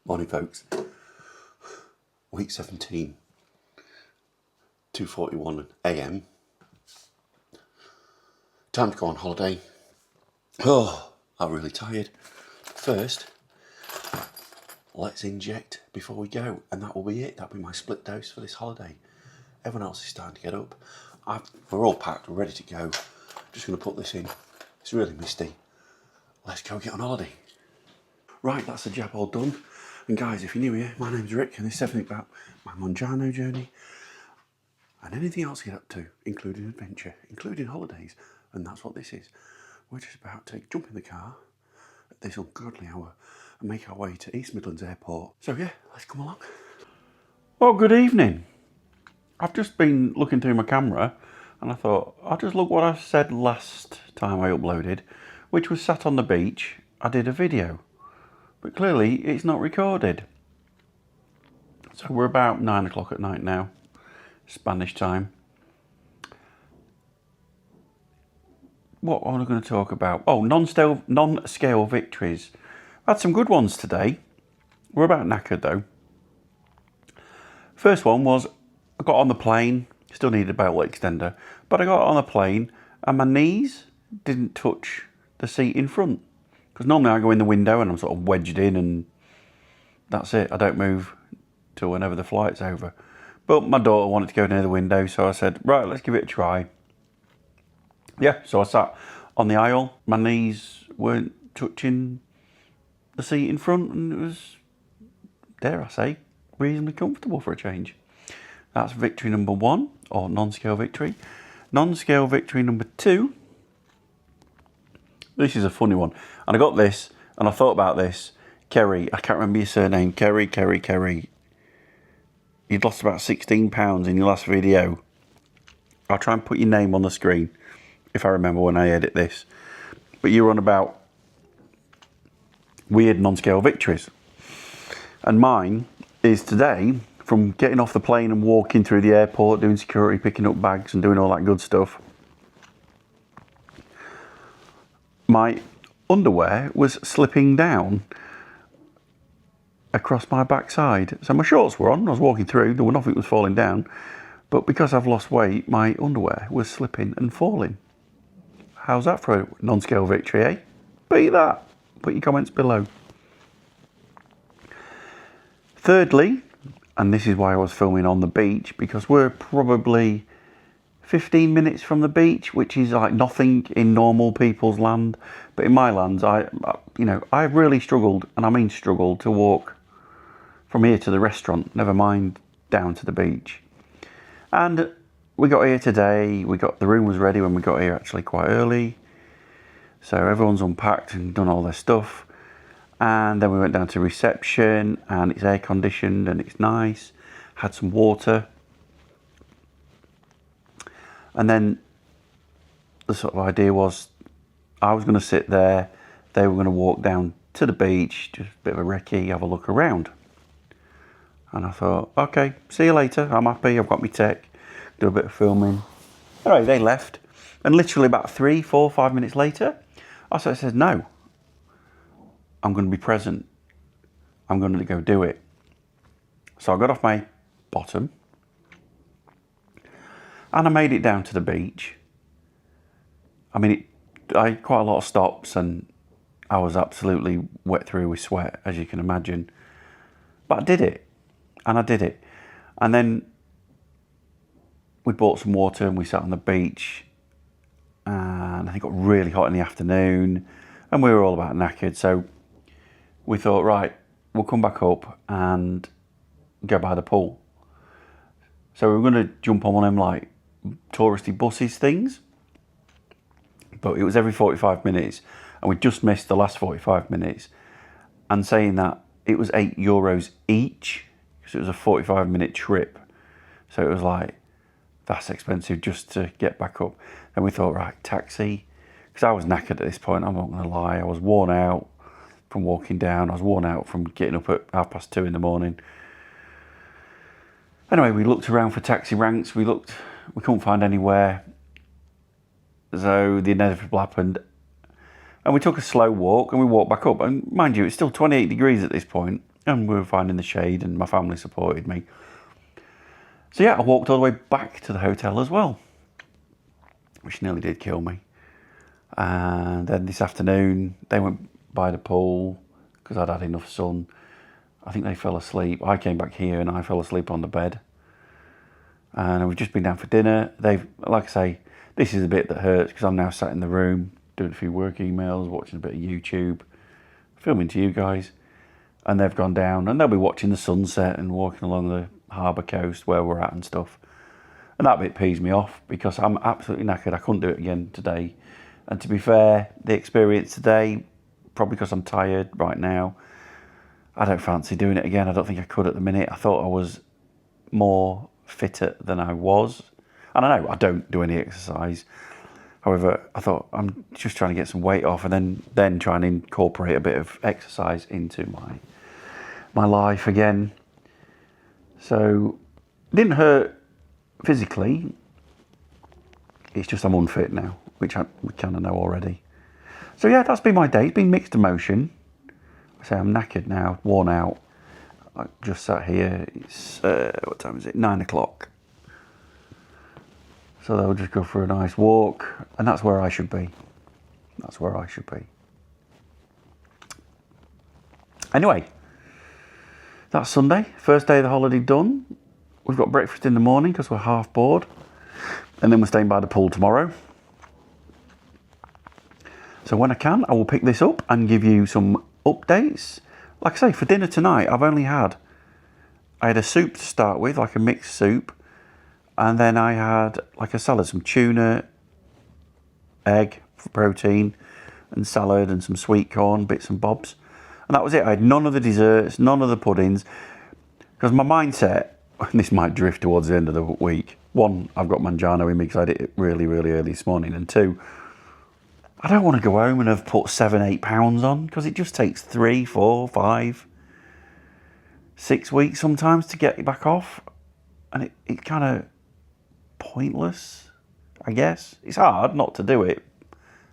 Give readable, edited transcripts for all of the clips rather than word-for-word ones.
Morning folks, week 17, 2:41 AM, time to go on holiday. Oh, I'm really tired. First, let's inject before we go, and that will be it. That'll be my split dose for this holiday. Everyone else is starting to get up. We're all packed, we're ready to go. Just going to put this in. It's really misty. Let's go get on holiday. Right, that's the jab all done. And guys, if you're new here, my name's Rick, and this is everything about my Mounjaro journey and anything else I get up to, including adventure, including holidays, and that's what this is. We're just about to jump in the car at this ungodly hour and make our way to East Midlands Airport. So yeah, let's come along. Well, good evening. I've just been looking through my camera and I thought, I'll just look what I said last time I uploaded, which was sat on the beach. I did a video, but clearly it's not recorded. So we're about 9 o'clock at night now, Spanish time. What am I going to talk about? Oh, non-scale victories. I had some good ones today. We're about knackered though. First one was, I got on the plane, still needed a belt extender, but I got on the plane and my knees didn't touch the seat in front. Because normally I go in the window and I'm sort of wedged in and that's it. I don't move till whenever the flight's over. But my daughter wanted to go near the window, so I said, right, let's give it a try. Yeah, so I sat on the aisle. My knees weren't touching the seat in front and it was, dare I say, reasonably comfortable for a change. That's victory number 1, or non-scale victory. Non-scale victory number 2. This is a funny one. And I got this, and I thought about this. Kerry, I can't remember your surname. Kerry. You'd lost about 16 pounds in your last video. I'll try and put your name on the screen, if I remember when I edit this. But you were on about weird non-scale victories. And mine is today, from getting off the plane and walking through the airport, doing security, picking up bags and doing all that good stuff. My underwear was slipping down across my backside. So my shorts were on, I was walking through, there was nothing was falling down. But because I've lost weight, my underwear was slipping and falling. How's that for a non-scale victory, eh? Beat that. Put your comments below. Thirdly, and this is why I was filming on the beach, because we're probably 15 minutes from the beach, which is like nothing in normal people's land. But in my lands, I've really struggled, and I mean struggled, to walk from here to the restaurant, never mind down to the beach. And we got here today, the room was ready when we got here actually quite early. So everyone's unpacked and done all their stuff. And then we went down to reception and it's air conditioned and it's nice. Had some water. And then the sort of idea was I was going to sit there. They were going to walk down to the beach, just a bit of a recce, have a look around. And I thought, okay, see you later. I'm happy. I've got my tech. Do a bit of filming. Anyway, they left. And literally about 3, 4, 5 minutes later, I said, no. I'm going to be present. I'm going to go do it. So I got off my bottom and I made it down to the beach. I mean, I had quite a lot of stops and I was absolutely wet through with sweat, as you can imagine. But I did it, and I did it. And then we bought some water and we sat on the beach, and it got really hot in the afternoon and we were all about knackered. So we thought, right, we'll come back up and go by the pool. So we were going to jump on one of them like touristy buses things, but it was every 45 minutes and we just missed the last 45 minutes. And saying that, it was €8 each, because it was a 45-minute trip. So it was like, that's expensive just to get back up. Then we thought, right, taxi, because I was knackered at this point, I'm not going to lie. I was worn out from walking down. I was worn out from getting up at 2:30 in the morning. Anyway, we looked around for taxi ranks. We couldn't find anywhere. So the inevitable happened. And we took a slow walk and we walked back up. And mind you, it's still 28 degrees at this point. and we were fine in the shade, and my family supported me. So yeah, I walked all the way back to the hotel as well, which nearly did kill me. And then this afternoon, they went by the pool because I'd had enough sun. I think they fell asleep. I came back here and I fell asleep on the bed. And we've just been down for dinner. They've, like I say, this is a bit that hurts because I'm now sat in the room doing a few work emails, watching a bit of YouTube, filming to you guys. And they've gone down and they'll be watching the sunset and walking along the harbour coast where we're at and stuff. And that bit pees me off because I'm absolutely knackered. I couldn't do it again today. And to be fair, the experience today, probably because I'm tired right now, I don't fancy doing it again. I don't think I could at the minute. I thought I was more fitter than I was. And I know I don't do any exercise. However, I thought I'm just trying to get some weight off and then try and incorporate a bit of exercise into my life again. So it didn't hurt physically. It's just I'm unfit now, which we kind of know already. So yeah, that's been my day. It's been mixed emotion. I say I'm knackered now, worn out. I just sat here. It's what time is it? 9 o'clock. So they'll just go for a nice walk, and that's where I should be. That's where I should be. Anyway, that's Sunday, first day of the holiday done. We've got breakfast in the morning because we're half bored, and then we're staying by the pool tomorrow. So when I can, I will pick this up and give you some updates. Like I say, for dinner tonight, I had a soup to start with, like a mixed soup. And then I had like a salad, some tuna, egg for protein, and salad and some sweet corn, bits and bobs. And that was it. I had none of the desserts, none of the puddings. Because my mindset, and this might drift towards the end of the week. One, I've got Mounjaro in me because I did it really, really early this morning. And two, I don't want to go home and have put 7-8 pounds on because it just takes 3, 4, 5, 6 weeks sometimes to get it back off. And it kind of pointless, I guess. It's hard not to do it.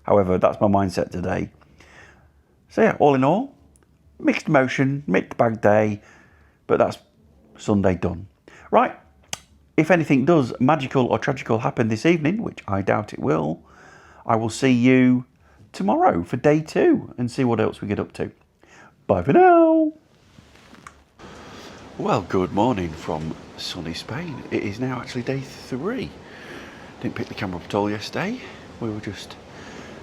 However, that's my mindset today. So yeah, all in all, mixed emotion, mixed bag day, but that's Sunday done. Right, if anything does magical or tragical happen this evening, which I doubt it will, I will see you tomorrow for day 2 and see what else we get up to. Bye for now. Well, good morning from sunny Spain. It is now actually day 3. Didn't pick the camera up at all yesterday. We were just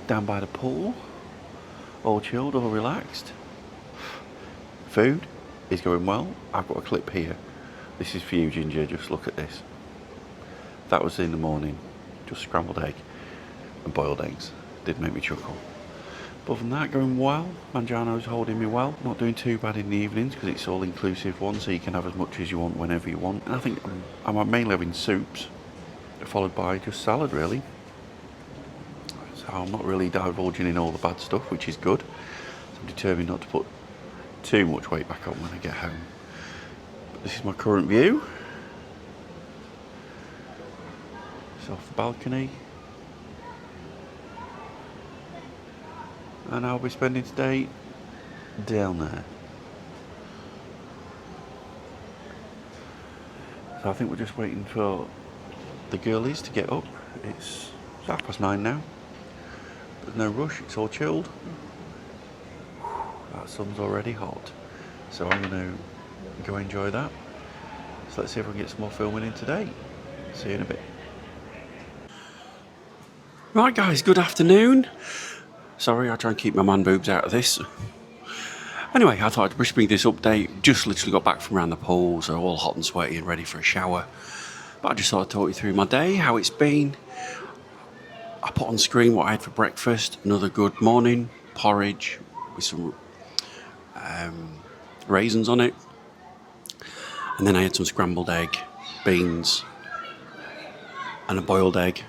down by the pool, all chilled, all relaxed. Food is going well. I've got a clip here. This is for you, Ginger. Just look at this. That was in the morning. Just scrambled egg and boiled eggs. Did make me chuckle. Other than that, going well. Mounjaro's holding me well. Not doing too bad in the evenings because it's all inclusive one, so you can have as much as you want whenever you want. And I think I'm mainly having soups, followed by just salad really. So I'm not really divulging in all the bad stuff, which is good. So I'm determined not to put too much weight back on when I get home. But this is my current view. It's off the balcony. And I'll be spending today down there. So I think we're just waiting for the girlies to get up. It's 9:30 now. There's no rush, it's all chilled. That sun's already hot. So I'm going to go enjoy that. So let's see if we can get some more filming in today. See you in a bit. Right guys, good afternoon. Sorry, I try and keep my man boobs out of this. Anyway, I thought I'd just bring this update. Just literally got back from around the pool, so all hot and sweaty and ready for a shower. But I just thought I'd talk you through my day, how it's been. I put on screen what I had for breakfast. Another good morning, porridge with some raisins on it. And then I had some scrambled egg, beans, and a boiled egg.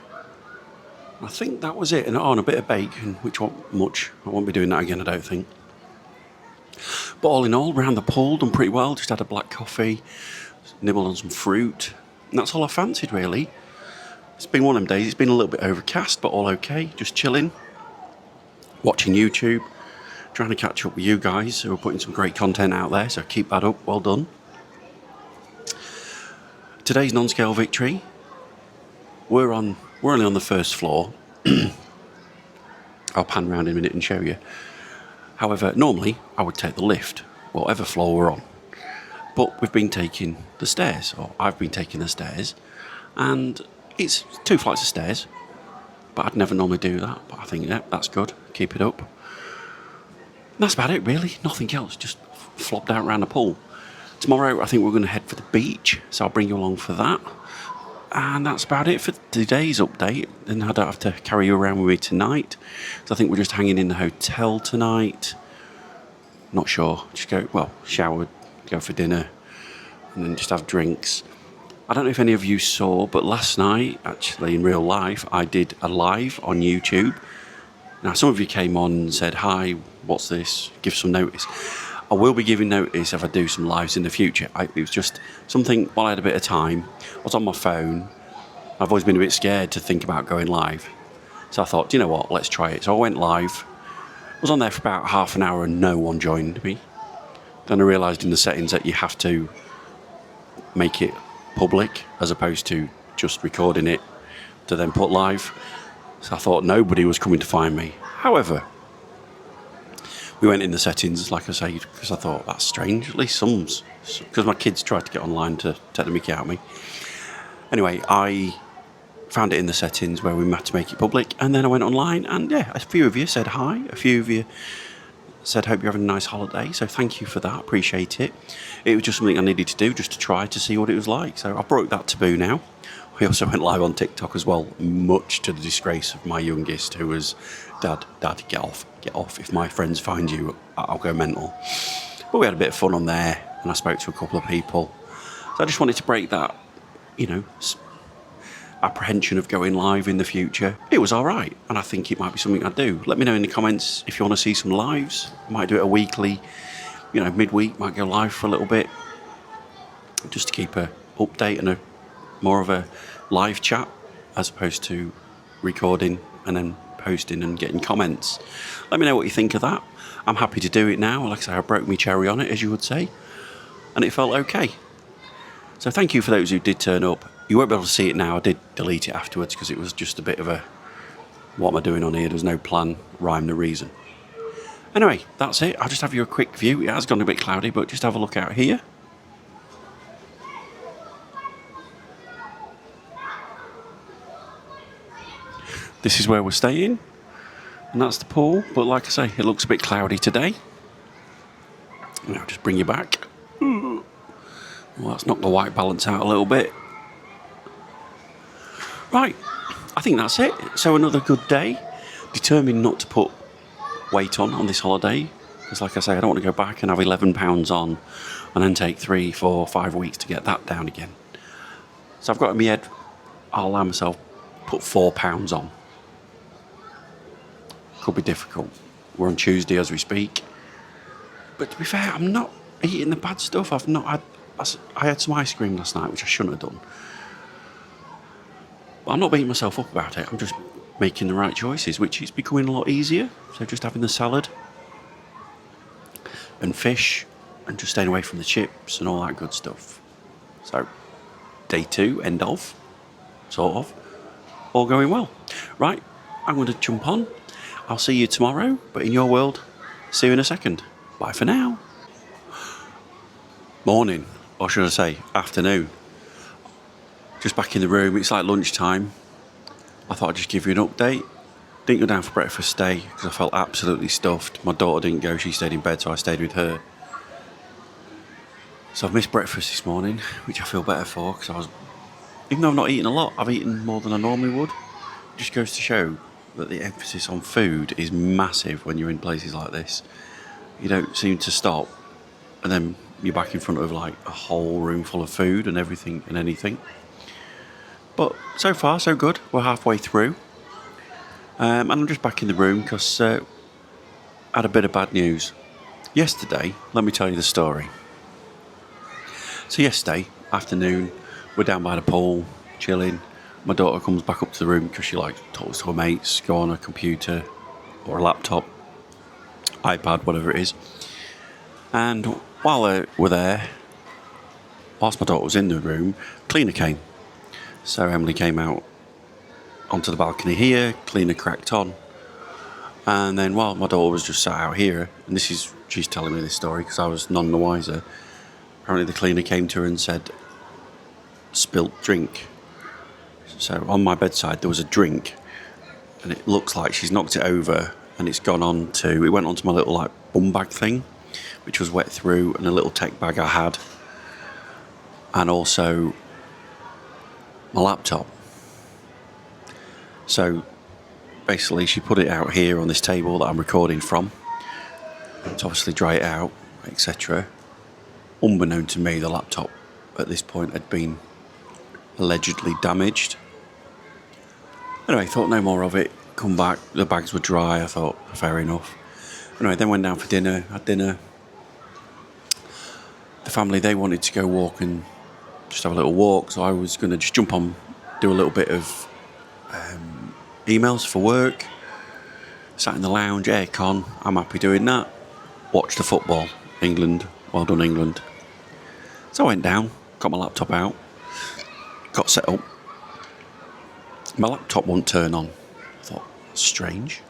I think that was it, and a bit of bacon, which wasn't much. I won't be doing that again, I don't think. But all in all, round the pool, done pretty well. Just had a black coffee, nibbled on some fruit, and that's all I fancied, really. It's been one of them days. It's been a little bit overcast, but all okay. Just chilling, watching YouTube, trying to catch up with you guys who are putting some great content out there, so keep that up, well done. Today's Nonscale victory, we're only on the first floor. I'll pan around in a minute and show you. However, normally I would take the lift, whatever floor we're on. But we've been taking the stairs, or I've been taking the stairs, and it's 2 flights of stairs. But I'd never normally do that. But I think, yeah, that's good. Keep it up. And that's about it, really. Nothing else. Just flopped out around the pool. Tomorrow, I think we're going to head for the beach, so I'll bring you along for that. And that's about it for today's update. And I don't have to carry you around with me tonight. So I think we're just hanging in the hotel tonight. Not sure. Just go, well, shower, go for dinner, and then just have drinks. I don't know if any of you saw, but last night, actually in real life, I did a live on YouTube. Now, some of you came on and said, hi, what's this? Give some notice. I will be giving notice if I do some lives in the future. It was just something, while I had a bit of time, I was on my phone. I've always been a bit scared to think about going live. So I thought, you know what, let's try it. So I went live. I was on there for about half an hour and no one joined me. Then I realised in the settings that you have to make it public as opposed to just recording it to then put live. So I thought nobody was coming to find me. However, we went in the settings, like I say, because I thought that's strange. At least some's, because my kids tried to get online to take the mickey out of me. Anyway, I found it in the settings where we had to make it public, and then I went online, and yeah, a few of you said hi. A few of you said hope you're having a nice holiday, so thank you for that, appreciate it. It was just something I needed to do, just to try to see what it was like. So I broke that taboo now. I also went live on TikTok as well, much to the disgrace of my youngest, who was, Dad, get off. If my friends find you, I'll go mental. But we had a bit of fun on there, and I spoke to a couple of people. So I just wanted to break that, apprehension of going live in the future. It was all right, and I think it might be something I'd do. Let me know in the comments if you want to see some lives. I might do it a weekly, midweek, might go live for a little bit, just to keep a update and more of a live chat as opposed to recording and then posting and getting comments. Let me know what you think of that. I'm happy to do it now. Like I say, I broke my cherry on it, as you would say, and it felt okay. So thank you for those who did turn up. You won't be able to see it now. I did delete it afterwards because it was just a bit of a, what am I doing on here? There's no plan, rhyme the reason. Anyway, that's it. I'll just have you a quick view. It has gone a bit cloudy, but just have a look out here. This is where we're staying, and that's the pool. But like I say, it looks a bit cloudy today. And I'll just bring you back. Well, that's knocked the white balance out a little bit. Right, I think that's it. So another good day. Determined not to put weight on this holiday, because like I say, I don't want to go back and have 11 pounds on and then take 3, 4, 5 weeks to get that down again. So I've got in my head, I'll allow myself put 4 pounds on. Could be difficult. We're on Tuesday as we speak. But to be fair, I'm not eating the bad stuff. I had some ice cream last night, which I shouldn't have done. But I'm not beating myself up about it. I'm just making the right choices, which is becoming a lot easier. So just having the salad and fish and just staying away from the chips and all that good stuff. So day 2, end of, sort of, all going well. Right, I'm going to jump on. I'll see you tomorrow, but in your world, see you in a second. Bye for now. Morning, or should I say afternoon. Just back in the room, it's like lunchtime. I thought I'd just give you an update. Didn't go down for breakfast today because I felt absolutely stuffed. My daughter didn't go, she stayed in bed, so I stayed with her. So I've missed breakfast this morning, which I feel better for, because even though I've not eaten a lot, I've eaten more than I normally would. It just goes to show that the emphasis on food is massive when you're in places like this. You don't seem to stop, and then you're back in front of like a whole room full of food and everything and anything. But so far so good. We're halfway through, and I'm just back in the room because I had a bit of bad news yesterday. Let me tell you the story. So yesterday afternoon, we're down by the pool chilling. My daughter comes back up to the room because she talks to her mates, go on a computer or a laptop, iPad, whatever it is. And while we're there, whilst my daughter was in the room, cleaner came. So Emily came out onto the balcony here, cleaner cracked on. And then while my daughter was just sat out here, and she's telling me this story because I was none the wiser, apparently the cleaner came to her and said, spilt drink. So on my bedside there was a drink, and it looks like she's knocked it over and it went onto my little like bum bag thing, which was wet through, and a little tech bag I had, and also my laptop. So basically she put it out here on this table that I'm recording from to obviously dry it out, etc. Unbeknown to me, the laptop at this point had been allegedly damaged. Anyway, thought no more of it. Come back, the bags were dry. I thought, fair enough. Anyway, then went down for dinner, had dinner. The family, they wanted to go walk and just have a little walk, so I was going to just jump on, do a little bit of emails for work. Sat in the lounge, aircon, I'm happy doing that. Watched the football, England, well done England. So I went down, got my laptop out, got set up. My laptop won't turn on. I thought, strange.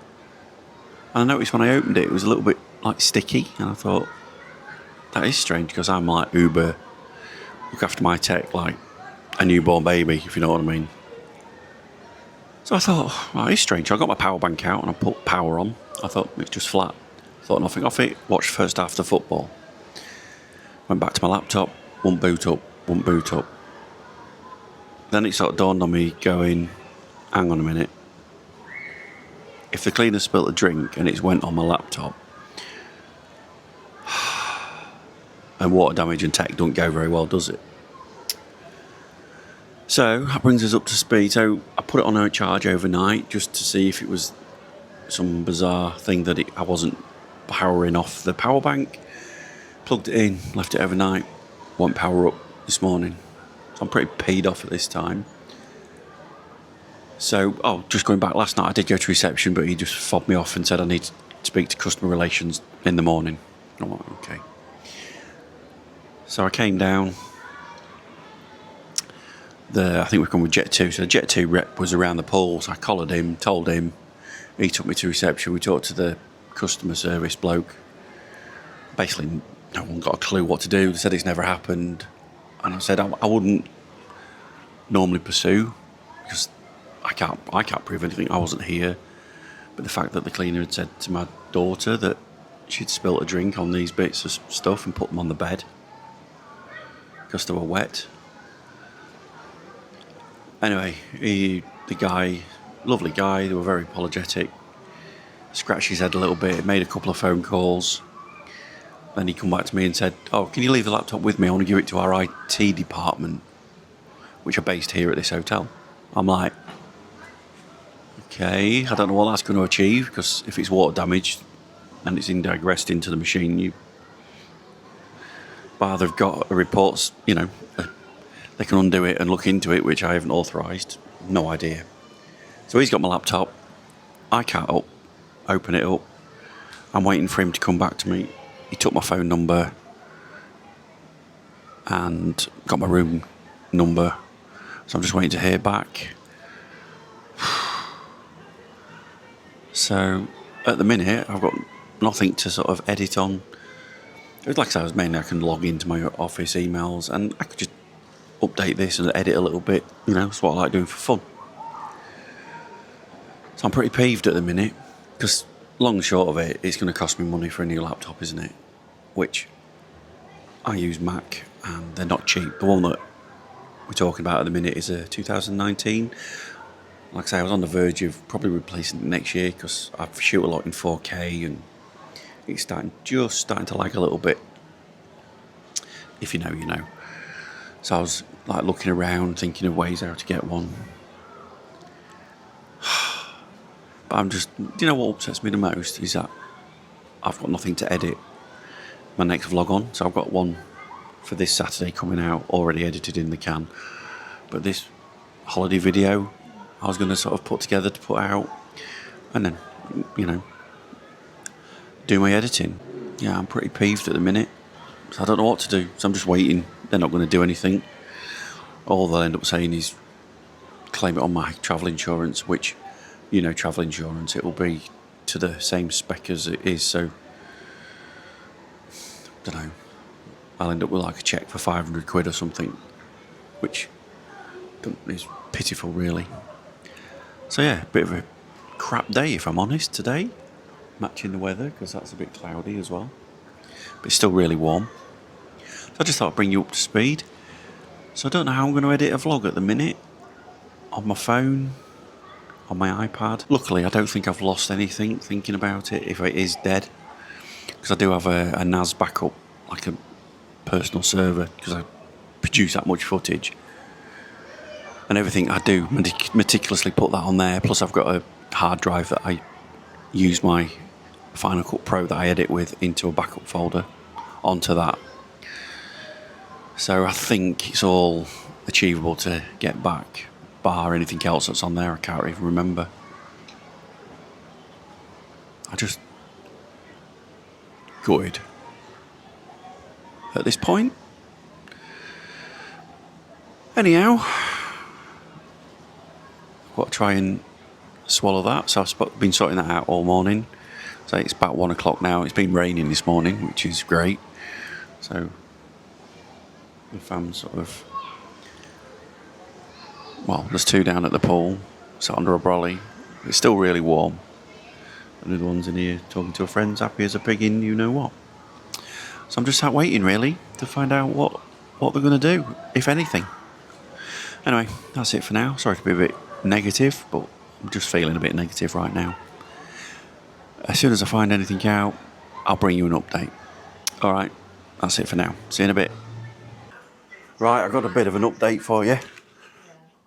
And I noticed when I opened it, it was a little bit like sticky, and I thought, that is strange, because I'm like look after my tech like a newborn baby, if you know what I mean. So I thought, well, it's strange. I got my power bank out and I put power on. I thought it's just flat. Thought nothing of it. Watched first half of the football. Went back to my laptop. Won't boot up. Then it sort of dawned on me going, hang on a minute. If the cleaner spilt a drink and it's went on my laptop, and water damage and tech don't go very well, does it? So that brings us up to speed. So I put it on a charge overnight just to see if it was some bizarre thing that I wasn't powering off the power bank. Plugged it in, left it overnight, won't power up this morning. So I'm pretty peed off at this time. So, just going back last night, I did go to reception, but he just fobbed me off and said I need to speak to customer relations in the morning. I'm like, okay. So I came down. I think we've gone with Jet 2. So the Jet 2 rep was around the pool, so I collared him, told him. He took me to reception. We talked to the customer service bloke. Basically, no one got a clue what to do. They said it's never happened. And I said I wouldn't normally pursue, because I can't prove anything. I wasn't here. But the fact that the cleaner had said to my daughter that she'd spilt a drink on these bits of stuff and put them on the bed because they were wet. Anyway, the guy, lovely guy, they were very apologetic. Scratched his head a little bit, made a couple of phone calls. Then he come back to me and said, can you leave the laptop with me? I want to give it to our IT department, which are based here at this hotel. I'm like, okay, I don't know what that's going to achieve, because if it's water damaged and it's digressed into the machine, they've got reports, they can undo it and look into it, which I haven't authorised. No idea. So he's got my laptop. I can't open it up. I'm waiting for him to come back to me. He took my phone number and got my room number. So I'm just waiting to hear back. So at the minute, I've got nothing to sort of edit on. It was like I said, mainly I can log into my office emails and I could just update this and edit a little bit. It's what I like doing for fun. So I'm pretty peeved at the minute, because long and short of it, it's going to cost me money for a new laptop, isn't it? Which I use Mac and they're not cheap. The one that we're talking about at the minute is a 2019. Like I say, I was on the verge of probably replacing it next year, because I shoot a lot in 4K and it's starting to lag a little bit. If you know, you know. So I was like looking around, thinking of ways how to get one. But I'm just, what upsets me the most is that I've got nothing to edit my next vlog on. So I've got one for this Saturday coming out, already edited in the can. But this holiday video, I was going to sort of put together to put out, and then, do my editing. Yeah, I'm pretty peeved at the minute. So I don't know what to do. So I'm just waiting. They're not going to do anything. All they'll end up saying is claim it on my travel insurance, which, you know, travel insurance, it will be to the same spec as it is. So, I don't know. I'll end up with like a cheque for 500 quid or something, which is pitiful, really. So yeah, a bit of a crap day, if I'm honest, today. Matching the weather, because that's a bit cloudy as well. But it's still really warm. So I just thought I'd bring you up to speed. So I don't know how I'm going to edit a vlog at the minute. On my phone, on my iPad. Luckily, I don't think I've lost anything thinking about it, if it is dead. Because I do have a NAS backup, like a personal server, because I produce that much footage. And everything I do, meticulously put that on there. Plus I've got a hard drive that I use my Final Cut Pro that I edit with into a backup folder onto that. So I think it's all achievable to get back, bar anything else that's on there. I can't even remember. I just gutted at this point. Anyhow, I've got to try and swallow that. So I've been sorting that out all morning. So it's about 1 o'clock now. It's been raining this morning, which is great. So if I'm sort of, well, there's two down at the pool, sat under a brolly. It's still really warm. And the other one's in here talking to a friend, happy as a pig in you know what. So I'm just sat waiting, really, to find out what they're going to do, if anything. Anyway, that's it for now. Sorry to be a bit negative, but I'm just feeling a bit negative right now. As soon as I find anything out, I'll bring you an update. Alright, that's it for now. See you in a bit. Right, I've got a bit of an update for you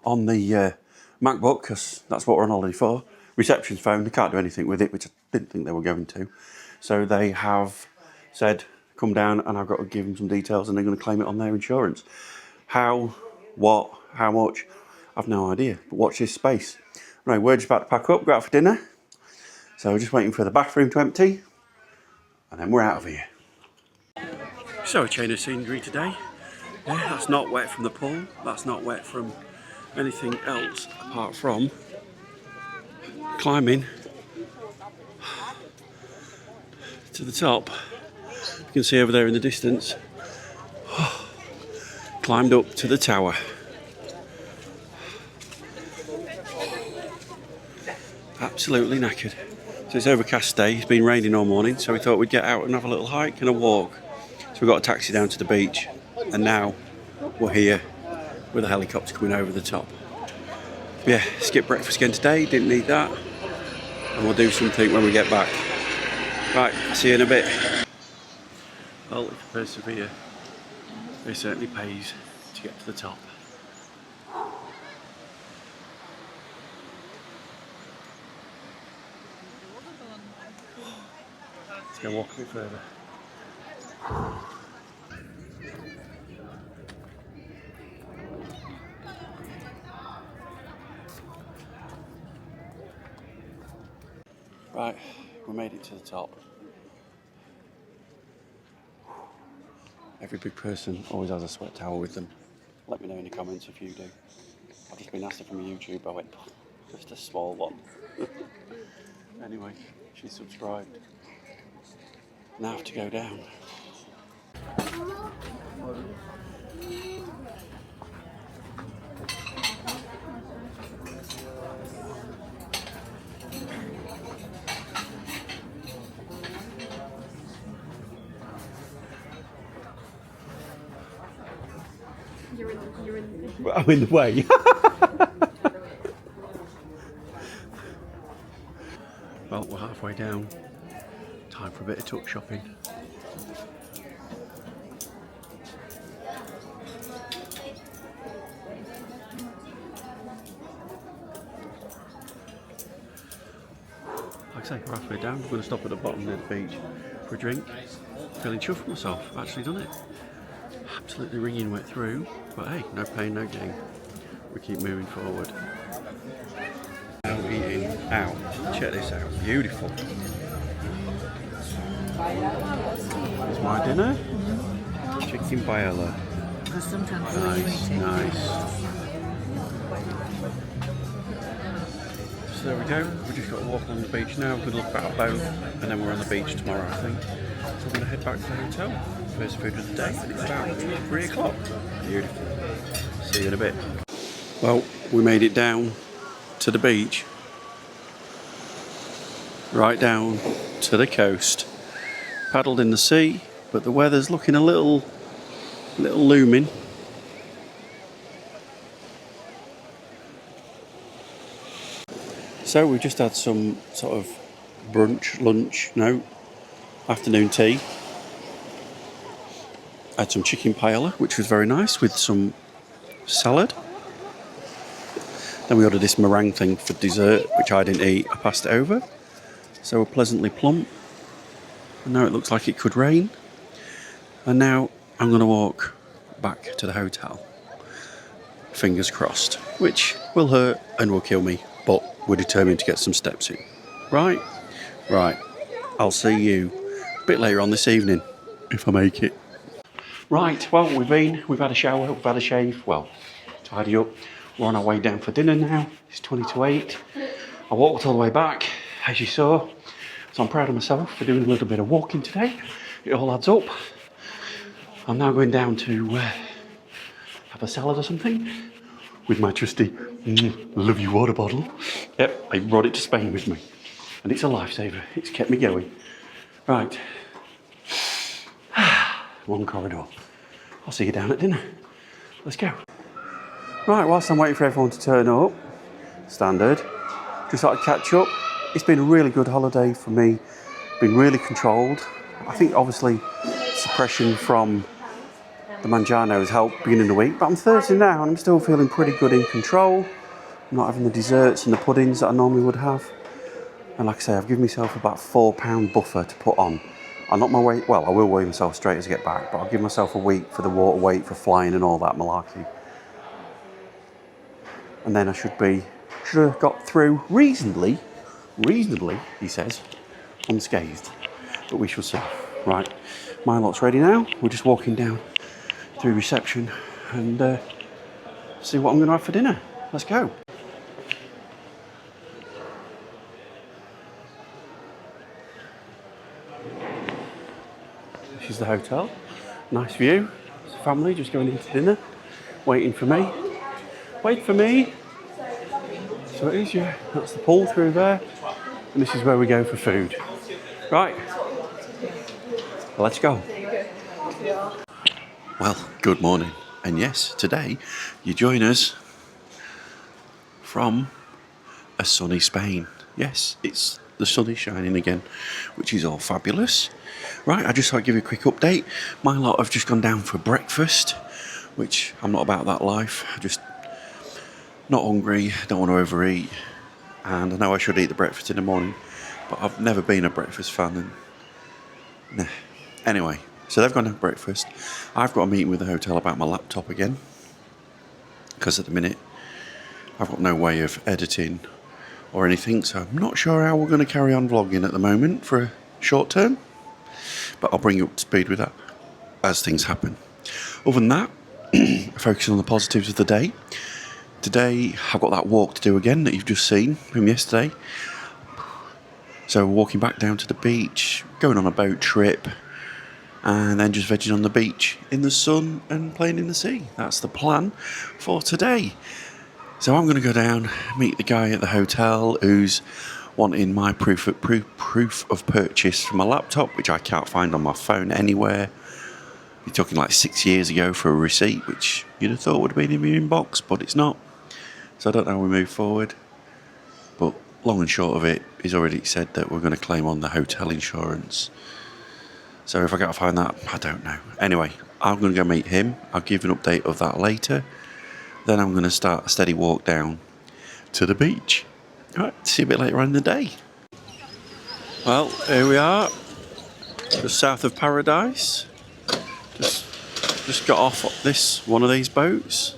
on the MacBook, because that's what we're on holiday for. Reception's phone, they can't do anything with it, which I didn't think they were going to. So they have said, come down and I've got to give them some details and they're going to claim it on their insurance. How, what, how much, I've no idea. But watch this space. Right, we're just about to pack up, go out for dinner. So we're just waiting for the bathroom to empty and then we're out of here. So a change of scenery today. Yeah, that's not wet from the pool, that's not wet from anything else apart from climbing to the top. You can see over there in the distance, climbed up to the tower. Absolutely knackered. So it's overcast day, it's been raining all morning, so we thought we'd get out and have a little hike and a walk. So we got a taxi down to the beach and now we're here with a helicopter coming over the top. Yeah, skip breakfast again today, didn't need that. And we'll do something when we get back. Right, see you in a bit. Well, if you persevere, it certainly pays to get to the top. Let's go walk a bit further. Right, we made it to the top. Every big person always has a sweat towel with them. Let me know in the comments if you do. I've just been asked it from YouTube, I went, just a small one. Anyway, she's subscribed. Now I have to go down. I'm in the way. Well, we're halfway down. Time for a bit of tuck shopping. Like I say, we're halfway down. We're going to stop at the bottom of the beach for a drink. Feeling chuffed with myself. I've actually done it. Absolutely wringing wet through, but hey, no pain, no gain. We keep moving forward. Now eating out. Check this out. Beautiful. It's my dinner. Chicken paella. Nice, nice. So there we go. We just got to walk on the beach now. We're going to look at our boat, and then we're on the beach tomorrow, I think. So we're going to head back to the hotel. First food of the day. It's about 3 o'clock. Beautiful. See you in a bit. Well, we made it down to the beach. Right down to the coast. Paddled in the sea, but the weather's looking a little looming. So we just had some sort of afternoon tea. Had some chicken paella, which was very nice, with some salad. Then we ordered this meringue thing for dessert, which I didn't eat. I passed it over. So we're pleasantly plump. And now it looks like it could rain. And now I'm going to walk back to the hotel. Fingers crossed. Which will hurt and will kill me. But we're determined to get some steps in. Right? Right. I'll see you a bit later on this evening, if I make it. Right, well, we've had a shower, we've had a shave, well, tidy up. We're on our way down for dinner now. It's 20 to 8. I walked all the way back, as you saw. So I'm proud of myself for doing a little bit of walking today. It all adds up. I'm now going down to have a salad or something with my trusty lovely water bottle. Yep, I brought it to Spain with me. And it's a lifesaver. It's kept me going. Right. One corridor. I'll see you down at dinner. Let's go. Right, whilst I'm waiting for everyone to turn up, standard, just thought I'd catch up. It's been a really good holiday for me. Been really controlled. I think obviously suppression from the Mounjaro has helped beginning of the week, but I'm 30 now and I'm still feeling pretty good in control. I'm not having the desserts and the puddings that I normally would have. And like I say, I've given myself about £4 buffer to put on. I'm not my weight, well, I will weigh myself straight as I get back, but I'll give myself a week for the water weight, for flying and all that malarkey. And then I should have got through reasonably, he says, unscathed. But we shall see. Right, my lot's ready now. We're just walking down through reception and see what I'm going to have for dinner. Let's go. This is the hotel. Nice view. It's a family just going into dinner, waiting for me. Wait for me. So it is, yeah. That's the pool through there. And this is where we go for food. Right. Let's go. Well, good morning. And yes, today you join us from a sunny Spain. Yes, the sun is shining again, which is all fabulous. Right, I just thought I'd give you a quick update. My lot have just gone down for breakfast, which I'm not about that life. I just not hungry, don't want to overeat, and I know I should eat the breakfast in the morning, but I've never been a breakfast fan. And nah. Anyway, so they've gone to breakfast. I've got a meeting with the hotel about my laptop again, because at the minute I've got no way of editing or anything, so I'm not sure how we're going to carry on vlogging at the moment for a short term, but I'll bring you up to speed with that as things happen. Other than that, focusing on the positives of the day. Today I've got that walk to do again that you've just seen from yesterday. So we're walking back down to the beach, going on a boat trip, and then just vegging on the beach in the sun and playing in the sea. That's the plan for today. So I'm going to go down, meet the guy at the hotel who's wanting my proof of purchase for my laptop, which I can't find on my phone anywhere. You're talking like 6 years ago for a receipt, which you'd have thought would have been in my inbox, but it's not. So I don't know how we move forward. But long and short of it, he's already said that we're going to claim on the hotel insurance. So if I got to find that, I don't know. Anyway, I'm going to go meet him. I'll give an update of that later. Then I'm going to start a steady walk down to the beach. All right, see you a bit later on in the day. Well, here we are, just south of Paradise. Just got off one of these boats.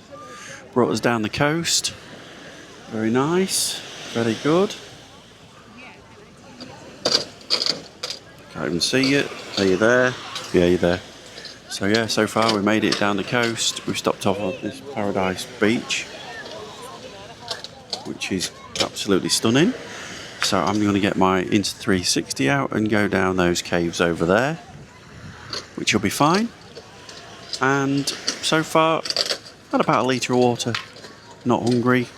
Brought us down the coast. Very nice, very good. Okay, can't even see you. Are you there? Yeah, you're there. So yeah, so far we made it down the coast. We've stopped off on this Paradise Beach, which is absolutely stunning. So I'm going to get my Insta360 out and go down those caves over there, which will be fine. And so far, had about a litre of water, not hungry,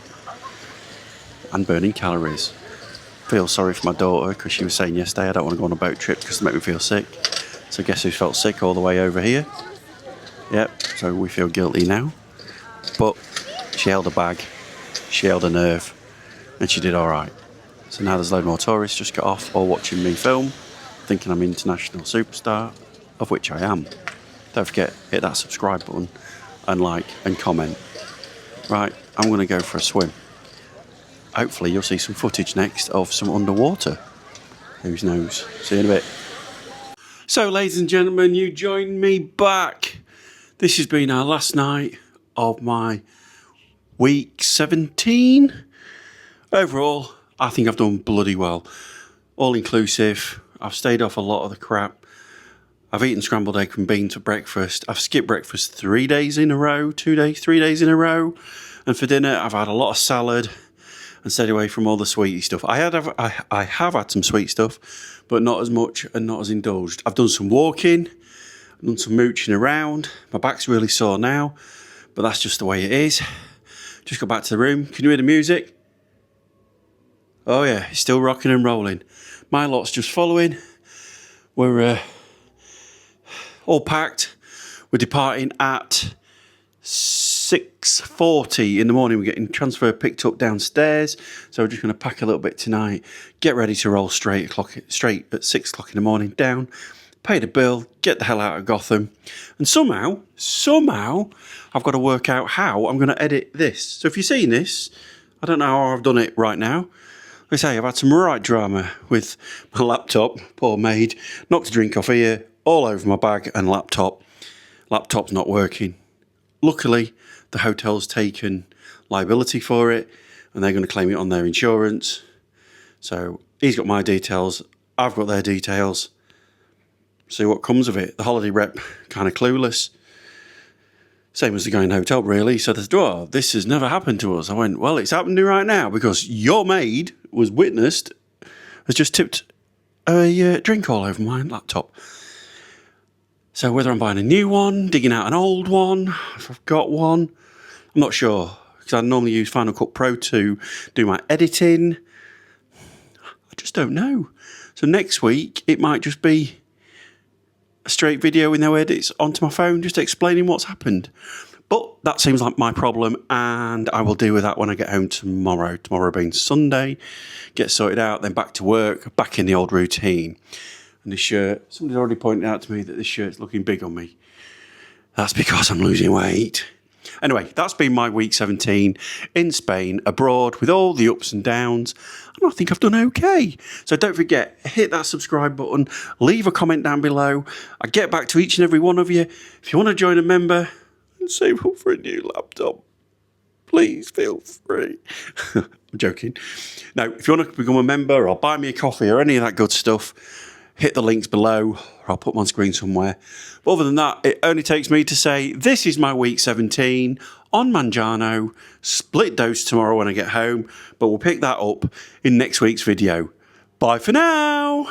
and burning calories. Feel sorry for my daughter because she was saying yesterday I don't want to go on a boat trip because it make me feel sick. So guess who felt sick all the way over here? Yep, so we feel guilty now. But she held a bag, she held a nerve, and she did alright. So now there's a load more tourists just got off or watching me film, thinking I'm an international superstar, of which I am. Don't forget, hit that subscribe button and like and comment. Right, I'm going to go for a swim. Hopefully you'll see some footage next of some underwater. Who knows? See you in a bit. So ladies and gentlemen, you joined me back. This has been our last night of my week 17. Overall, I think I've done bloody well. All inclusive. I've stayed off a lot of the crap. I've eaten scrambled egg and beans for breakfast. I've skipped breakfast 3 days in a row, 2 days, 3 days in a row. And for dinner, I've had a lot of salad and stayed away from all the sweetie stuff. I have had some sweet stuff, but not as much and not as indulged. I've done some walking, I've done some mooching around. My back's really sore now, but that's just the way it is. Just got back to the room. Can you hear the music? Oh yeah, it's still rocking and rolling. My lot's just following. We're all packed. We're departing at 6:40 in the morning. We're getting transfer picked up downstairs, so we're just going to pack a little bit tonight, get ready to roll straight at 6 o'clock in the morning down, pay the bill, get the hell out of Gotham, and somehow I've got to work out how I'm going to edit this. So if you're seeing this, I don't know how I've done it right now. Like I say, I've had some right drama with my laptop, poor maid, knocked a drink off here, all over my bag and laptop. Laptop's not working. Luckily, the hotel's taken liability for it and they're going to claim it on their insurance. So he's got my details, I've got their details. See what comes of it. The holiday rep kind of clueless. Same as the guy in the hotel, really. So they said, oh, this has never happened to us. I went, well, it's happening right now because your maid was witnessed, has just tipped a drink all over my laptop. So whether I'm buying a new one, digging out an old one, if I've got one, I'm not sure. Because I normally use Final Cut Pro to do my editing. I just don't know. So next week, it might just be a straight video with no edits onto my phone, just explaining what's happened. But that seems like my problem, and I will deal with that when I get home tomorrow. Tomorrow being Sunday, get sorted out, then back to work, back in the old routine. And this shirt, somebody's already pointed out to me that this shirt's looking big on me. That's because I'm losing weight. Anyway, that's been my week 17 in Spain, abroad, with all the ups and downs. And I think I've done okay. So don't forget, hit that subscribe button, leave a comment down below. I get back to each and every one of you. If you want to join a member and save up for a new laptop, please feel free. I'm joking. Now, if you want to become a member or buy me a coffee or any of that good stuff, hit the links below, or I'll put them on screen somewhere. But other than that, it only takes me to say, this is my week 17 on Mounjaro, split dose tomorrow when I get home, but we'll pick that up in next week's video. Bye for now.